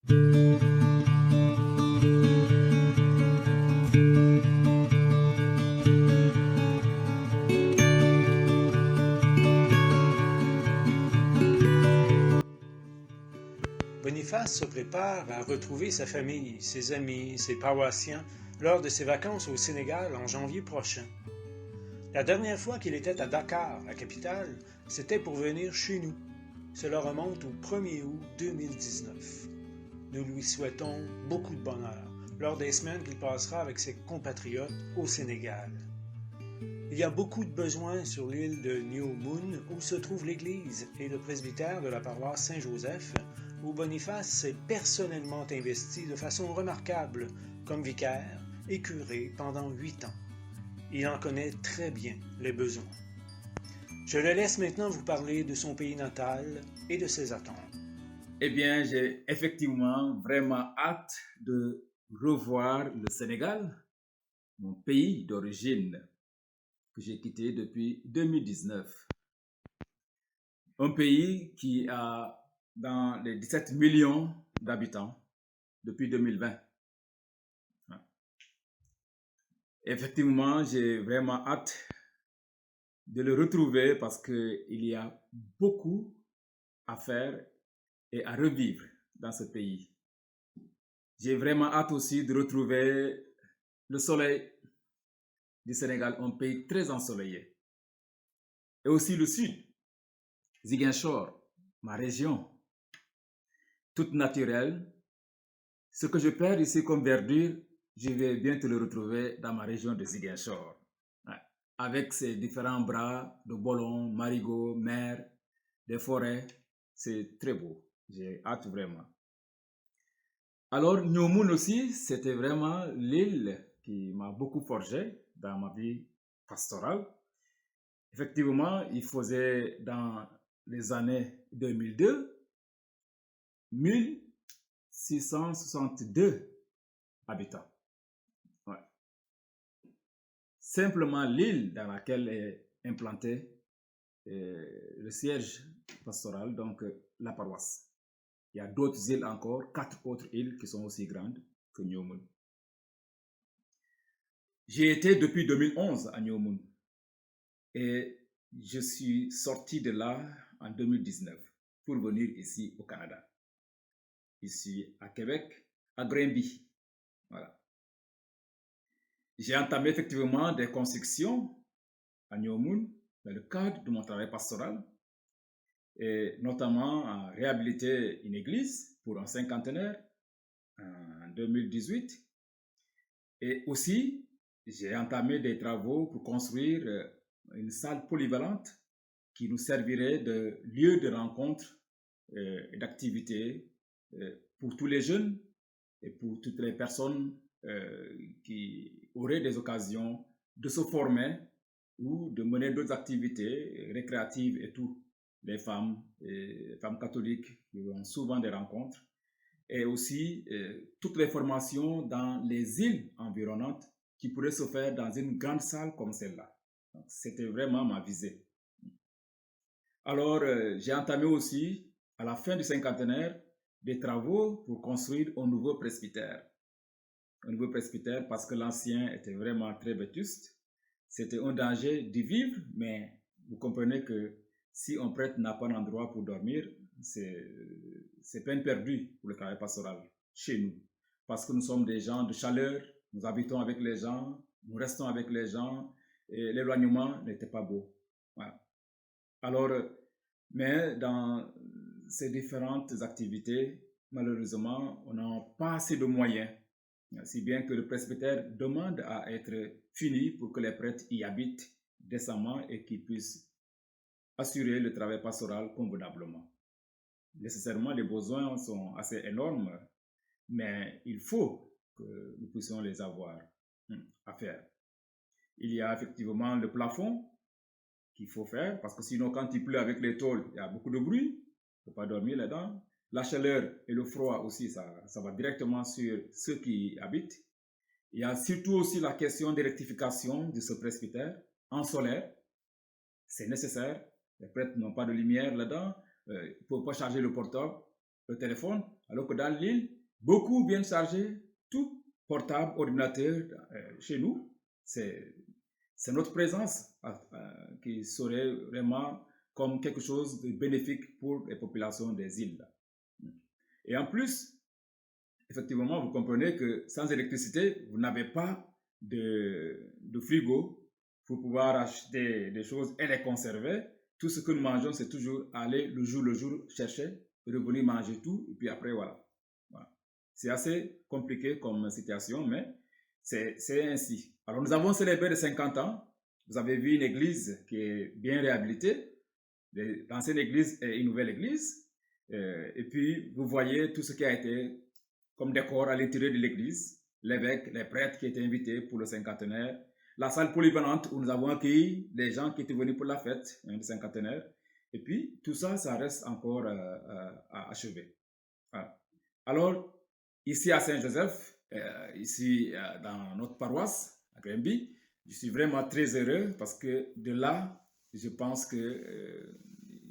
Boniface se prépare à retrouver sa famille, ses amis, ses paroissiens lors de ses vacances au Sénégal en janvier prochain. La dernière fois qu'il était à Dakar, la capitale, c'était pour venir chez nous. Cela remonte au 1er août 2019. Nous lui souhaitons beaucoup de bonheur lors des semaines qu'il passera avec ses compatriotes au Sénégal. Il y a beaucoup de besoins sur l'île de New Moon où se trouve l'église et le presbytère de la paroisse Saint-Joseph où Boniface s'est personnellement investi de façon remarquable comme vicaire et curé pendant 8 ans. Il en connaît très bien les besoins. Je le laisse maintenant vous parler de son pays natal et de ses attentes. Eh bien, j'ai effectivement vraiment hâte de revoir le Sénégal, mon pays d'origine, que j'ai quitté depuis 2019. Un pays qui a dans les 17 millions d'habitants depuis 2020. Effectivement, j'ai vraiment hâte de le retrouver parce qu'il y a beaucoup à faire et à revivre dans ce pays. J'ai vraiment hâte aussi de retrouver le soleil du Sénégal, un pays très ensoleillé. Et aussi le sud, Ziguinchor, ma région, toute naturelle. Ce que je perds ici comme verdure, je vais bientôt le retrouver dans ma région de Ziguinchor. Avec ses différents bras de bolons, marigots, mers, des forêts, c'est très beau. J'ai hâte vraiment. Alors, Nyomoun aussi, c'était vraiment l'île qui m'a beaucoup forgé dans ma vie pastorale. Effectivement, il faisait dans les années 2002 1662 habitants. Ouais. Simplement l'île dans laquelle est implanté le siège pastoral, donc la paroisse. Il y a d'autres îles encore, 4 autres îles qui sont aussi grandes que Nyomoun. J'ai été depuis 2011 à Nyomoun et je suis sorti de là en 2019 pour venir ici au Canada. Ici à Québec, à Granby. Voilà. J'ai entamé effectivement des constructions à Nyomoun dans le cadre de mon travail pastoral, et notamment à réhabiliter une église pour un cinquantenaire en 2018. Et aussi, j'ai entamé des travaux pour construire une salle polyvalente qui nous servirait de lieu de rencontre et d'activité pour tous les jeunes et pour toutes les personnes qui auraient des occasions de se former ou de mener d'autres activités récréatives et tout. Les femmes catholiques qui ont souvent des rencontres et aussi toutes les formations dans les îles environnantes qui pourraient se faire dans une grande salle comme celle-là. C'était vraiment ma visée. Alors, j'ai entamé aussi, à la fin du cinquantenaire, des travaux pour construire un nouveau presbytère. Un nouveau presbytère parce que l'ancien était vraiment très vétuste. C'était un danger d'y vivre, mais vous comprenez que si un prêtre n'a pas d'endroit pour dormir, c'est peine perdue pour le travail pastoral chez nous. Parce que nous sommes des gens de chaleur, nous habitons avec les gens, nous restons avec les gens, et l'éloignement n'était pas beau. Voilà. Alors, mais dans ces différentes activités, malheureusement, on n'a pas assez de moyens, si bien que le presbytère demande à être fini pour que les prêtres y habitent décemment et qu'ils puissent assurer le travail pastoral convenablement. Nécessairement, les besoins sont assez énormes, mais il faut que nous puissions les avoir à faire. Il y a effectivement le plafond qu'il faut faire, parce que sinon, quand il pleut avec les tôles, il y a beaucoup de bruit, il ne faut pas dormir là-dedans. La chaleur et le froid aussi, ça va directement sur ceux qui y habitent. Il y a surtout aussi la question de rectification de ce presbytère en solaire. C'est nécessaire. Les prêtres n'ont pas de lumière là-dedans. Ils ne peuvent pas charger le portable. le téléphone, alors que dans l'île, beaucoup viennent charger tout portable, ordinateur chez nous. C'est notre présence qui serait vraiment comme quelque chose de bénéfique pour les populations des îles. Et en plus, effectivement, vous comprenez que sans électricité, vous n'avez pas de frigo pour pouvoir acheter des choses et les conserver. Tout ce que nous mangeons, c'est toujours aller le jour chercher, revenir manger tout, et puis après, voilà. C'est assez compliqué comme situation, mais c'est ainsi. Alors, nous avons célébré les 50 ans. Vous avez vu une église qui est bien réhabilitée. L'ancienne église et une nouvelle église. Et puis, vous voyez tout ce qui a été comme décor à l'intérieur de l'église. L'évêque, les prêtres qui étaient invités pour le cinquantenaire. La salle polyvalente où nous avons accueilli des gens qui étaient venus pour la fête du cinquantenaire. Et puis, tout ça, ça reste encore à achever. Voilà. Alors, ici à Saint-Joseph, ici dans notre paroisse, à Grimby, je suis vraiment très heureux parce que de là, je pense que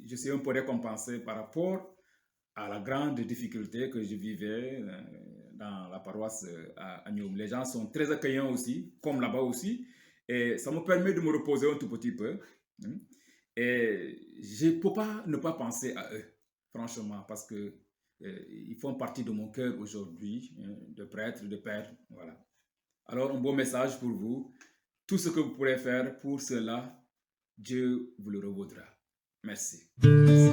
je suis un peu récompensé par rapport à la grande difficulté que je vivais dans la paroisse à Nîmes. Les gens sont très accueillants aussi, comme là-bas aussi, et ça me permet de me reposer un tout petit peu. Et je ne peux pas ne pas penser à eux, franchement, parce que ils font partie de mon cœur aujourd'hui, de prêtre, de père, voilà. Alors, un beau message pour vous. Tout ce que vous pourrez faire pour cela, Dieu vous le revaudra. Merci. Merci.